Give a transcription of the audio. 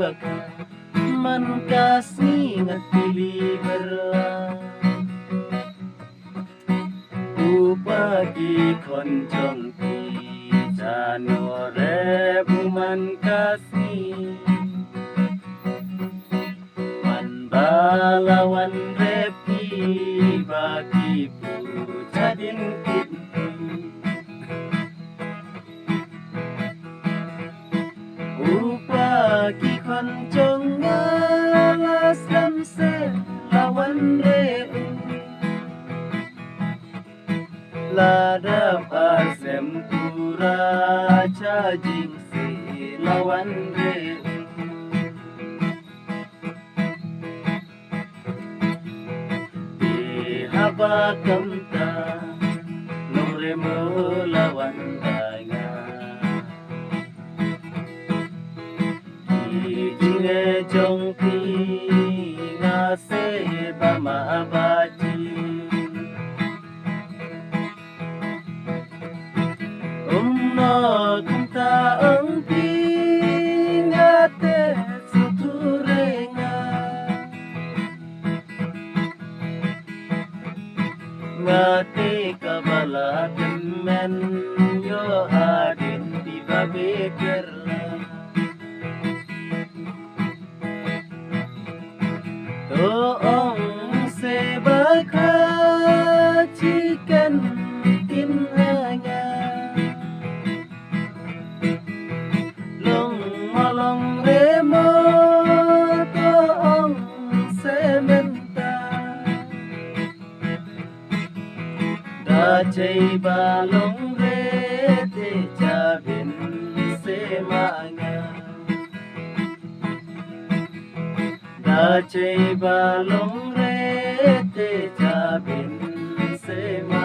baka man kasih ngat pilih berlah upagi kon jongki janore buman kasih man balawan repi bagi pucadin kinti upagi kon jong ngalas lamse lawan reu ladap asem pura cajing si lawan reu haba kamta nore mo lawan danga kijinge jongki ngase bama abaji umno kamta angki ngate suturenga ngati kabala temen yo adin tiba bekerla to ong se baka chicken tin hanya long malong remo to ong se menta Dacay balong rete cabin semanga Dacay balong rete cabin semanga